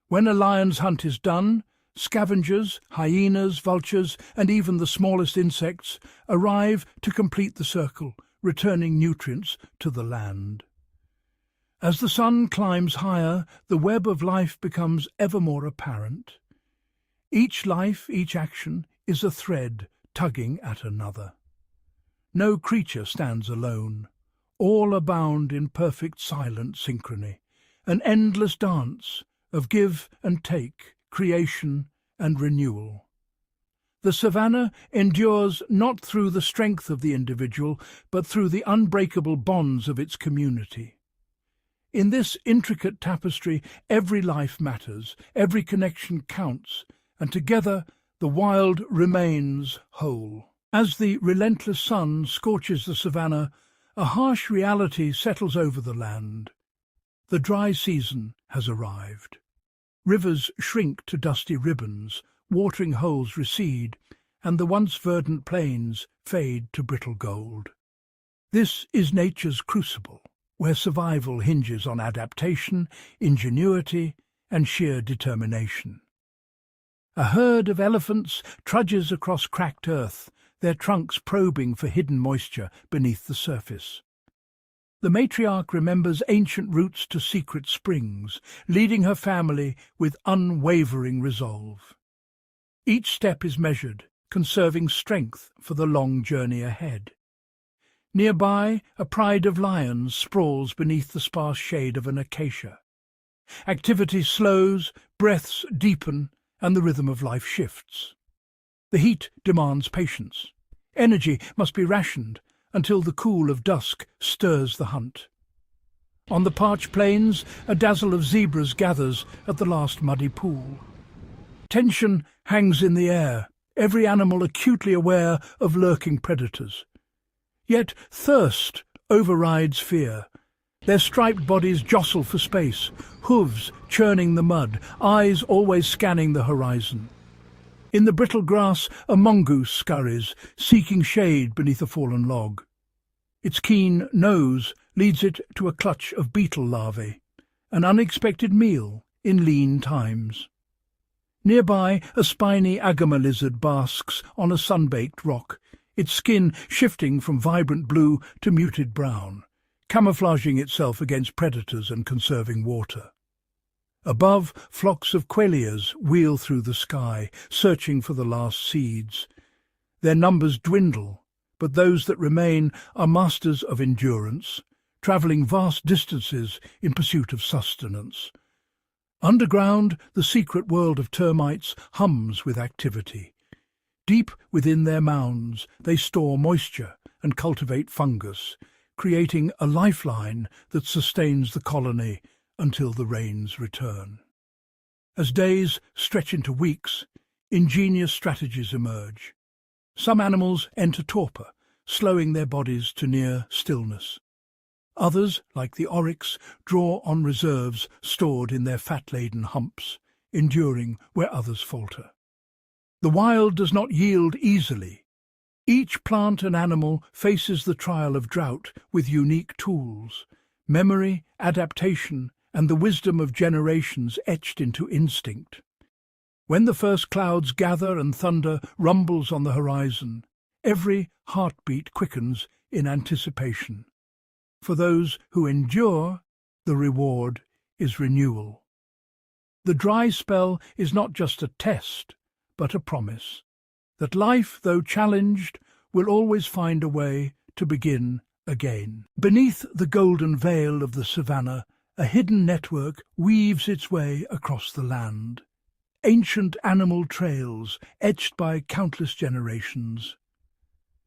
S1: When a lion's hunt is done, scavengers, hyenas, vultures, and even the smallest insects arrive to complete the circle, returning nutrients to the land. As the sun climbs higher, the web of life becomes ever more apparent. Each life, each action, is a thread tugging at another. No creature stands alone. All are bound in perfect silent synchrony, an endless dance of give and take, creation and renewal. The savannah endures not through the strength of the individual, but through the unbreakable bonds of its community. In this intricate tapestry, every life matters, every connection counts, and together the wild remains whole. As the relentless sun scorches the savannah, a harsh reality settles over the land. The dry season has arrived. Rivers shrink to dusty ribbons, watering holes recede, and the once verdant plains fade to brittle gold. This is nature's crucible, where survival hinges on adaptation, ingenuity, and sheer determination. A herd of elephants trudges across cracked earth, their trunks probing for hidden moisture beneath the surface. The matriarch remembers ancient routes to secret springs, leading her family with unwavering resolve. Each step is measured, conserving strength for the long journey ahead. Nearby, a pride of lions sprawls beneath the sparse shade of an acacia. Activity slows, breaths deepen, and the rhythm of life shifts. The heat demands patience. Energy must be rationed until the cool of dusk stirs the hunt. On the parched plains, a dazzle of zebras gathers at the last muddy pool. Tension hangs in the air, every animal acutely aware of lurking predators. Yet thirst overrides fear. Their striped bodies jostle for space, hooves churning the mud, eyes always scanning the horizon. In the brittle grass, a mongoose scurries, seeking shade beneath a fallen log. Its keen nose leads it to a clutch of beetle larvae, an unexpected meal in lean times. Nearby, a spiny agama lizard basks on a sun-baked rock, its skin shifting from vibrant blue to muted brown, camouflaging itself against predators and conserving water. Above, flocks of quellias wheel through the sky, searching for the last seeds. Their numbers dwindle, but those that remain are masters of endurance, travelling vast distances in pursuit of sustenance. Underground, the secret world of termites hums with activity. Deep within their mounds, they store moisture and cultivate fungus, creating a lifeline that sustains the colony until the rains return. As days stretch into weeks, ingenious strategies emerge. Some animals enter torpor, slowing their bodies to near stillness. Others, like the oryx, draw on reserves stored in their fat-laden humps, enduring where others falter. The wild does not yield easily. Each plant and animal faces the trial of drought with unique tools, memory, adaptation, and the wisdom of generations etched into instinct. When the first clouds gather and thunder rumbles on the horizon, every heartbeat quickens in anticipation. For those who endure, the reward is renewal. The dry spell is not just a test, but a promise that life, though challenged, will always find a way to begin again. Beneath the golden veil of the savannah, a hidden network weaves its way across the land. Ancient animal trails etched by countless generations.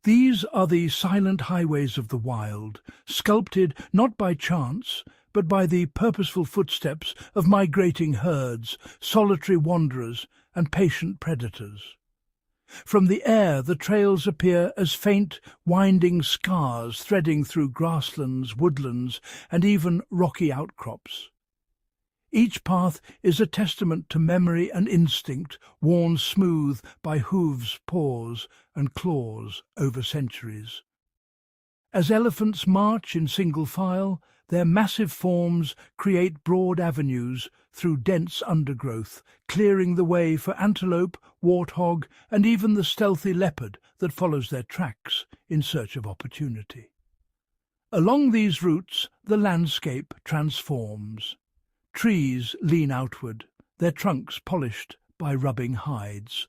S1: These are the silent highways of the wild, sculpted not by chance, but by the purposeful footsteps of migrating herds, solitary wanderers, and patient predators. From the air the trails appear as faint, winding scars threading through grasslands, woodlands, and even rocky outcrops. Each path is a testament to memory and instinct, worn smooth by hooves, paws, and claws over centuries. As elephants march in single file, their massive forms create broad avenues through dense undergrowth, clearing the way for antelope, warthog, and even the stealthy leopard that follows their tracks in search of opportunity. Along these routes, the landscape transforms. Trees lean outward, their trunks polished by rubbing hides.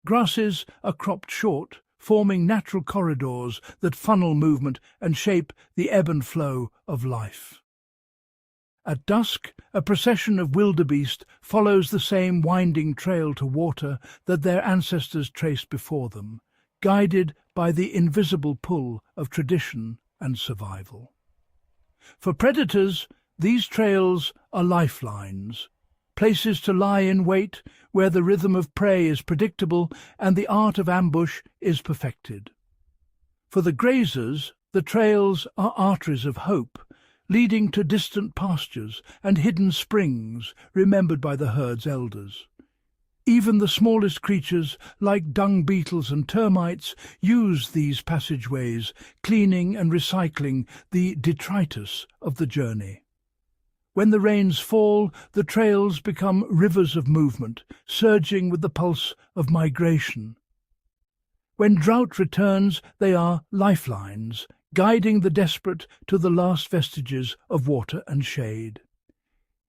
S1: Grasses are cropped short, forming natural corridors that funnel movement and shape the ebb and flow of life. At dusk, a procession of wildebeest follows the same winding trail to water that their ancestors traced before them, guided by the invisible pull of tradition and survival. For predators, these trails are lifelines, places to lie in wait where the rhythm of prey is predictable and the art of ambush is perfected. For the grazers, the trails are arteries of hope, leading to distant pastures and hidden springs remembered by the herd's elders. Even the smallest creatures, like dung beetles and termites, use these passageways, cleaning and recycling the detritus of the journey. When the rains fall, the trails become rivers of movement, surging with the pulse of migration. When drought returns, they are lifelines, guiding the desperate to the last vestiges of water and shade.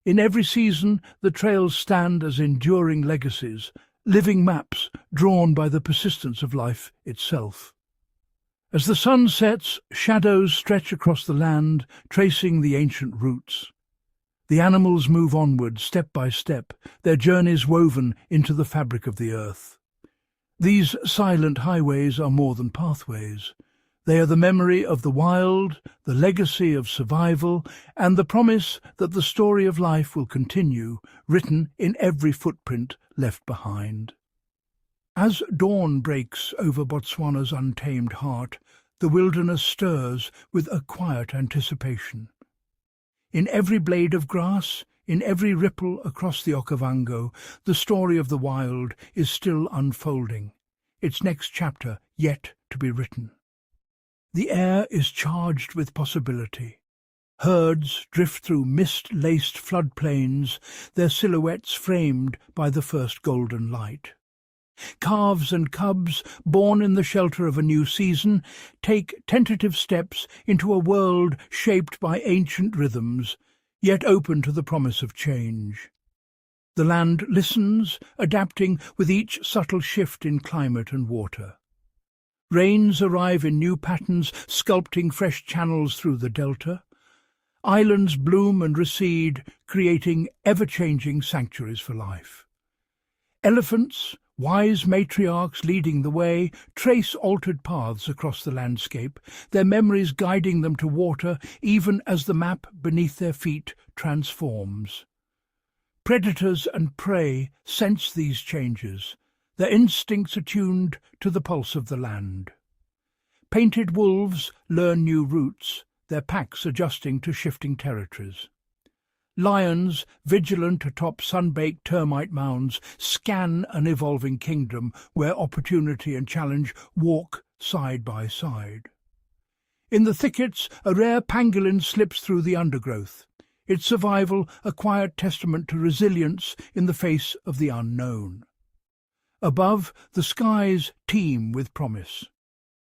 S1: In every season, the trails stand as enduring legacies, living maps drawn by the persistence of life itself. As the sun sets, shadows stretch across the land, tracing the ancient routes. The animals move onward, step by step, their journeys woven into the fabric of the earth. These silent highways are more than pathways. They are the memory of the wild, the legacy of survival, and the promise that the story of life will continue, written in every footprint left behind. As dawn breaks over Botswana's untamed heart, the wilderness stirs with a quiet anticipation. In every blade of grass, in every ripple across the Okavango, the story of the wild is still unfolding, its next chapter yet to be written. The air is charged with possibility. Herds drift through mist-laced floodplains, their silhouettes framed by the first golden light. Calves and cubs, born in the shelter of a new season, take tentative steps into a world shaped by ancient rhythms, yet open to the promise of change. The land listens, adapting with each subtle shift in climate and water. Rains arrive in new patterns, sculpting fresh channels through the delta. Islands bloom and recede, creating ever-changing sanctuaries for life. Elephants, wise matriarchs leading the way, trace altered paths across the landscape, their memories guiding them to water even as the map beneath their feet transforms. Predators and prey sense these changes, their instincts attuned to the pulse of the land. Painted wolves learn new routes, their packs adjusting to shifting territories. Lions, vigilant atop sun-baked termite mounds, scan an evolving kingdom where opportunity and challenge walk side by side. In the thickets, a rare pangolin slips through the undergrowth, its survival a quiet testament to resilience in the face of the unknown. Above, the skies teem with promise.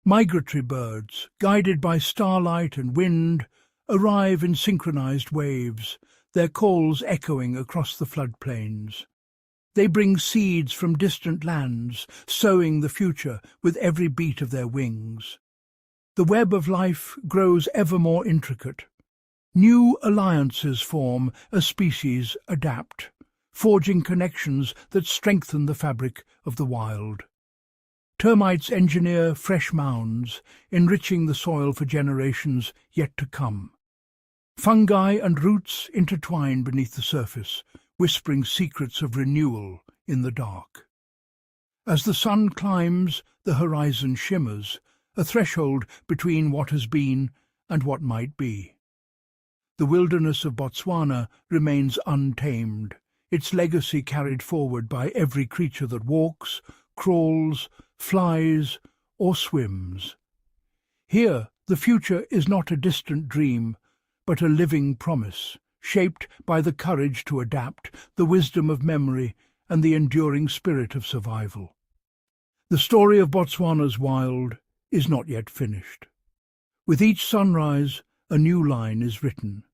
S1: Migratory birds, guided by starlight and wind, arrive in synchronized waves, their calls echoing across the floodplains. They bring seeds from distant lands, sowing the future with every beat of their wings. The web of life grows ever more intricate. New alliances form as species adapt, forging connections that strengthen the fabric of the wild. Termites engineer fresh mounds, enriching the soil for generations yet to come. Fungi and roots intertwine beneath the surface, whispering secrets of renewal in the dark. As the sun climbs, the horizon shimmers, a threshold between what has been and what might be. The wilderness of Botswana remains untamed, its legacy carried forward by every creature that walks, crawls, flies, or swims. Here, the future is not a distant dream, but a living promise, shaped by the courage to adapt, the wisdom of memory, and the enduring spirit of survival. The story of Botswana's wild is not yet finished. With each sunrise, a new line is written.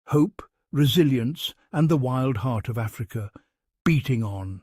S1: Hope, resilience, and the wild heart of Africa beating on.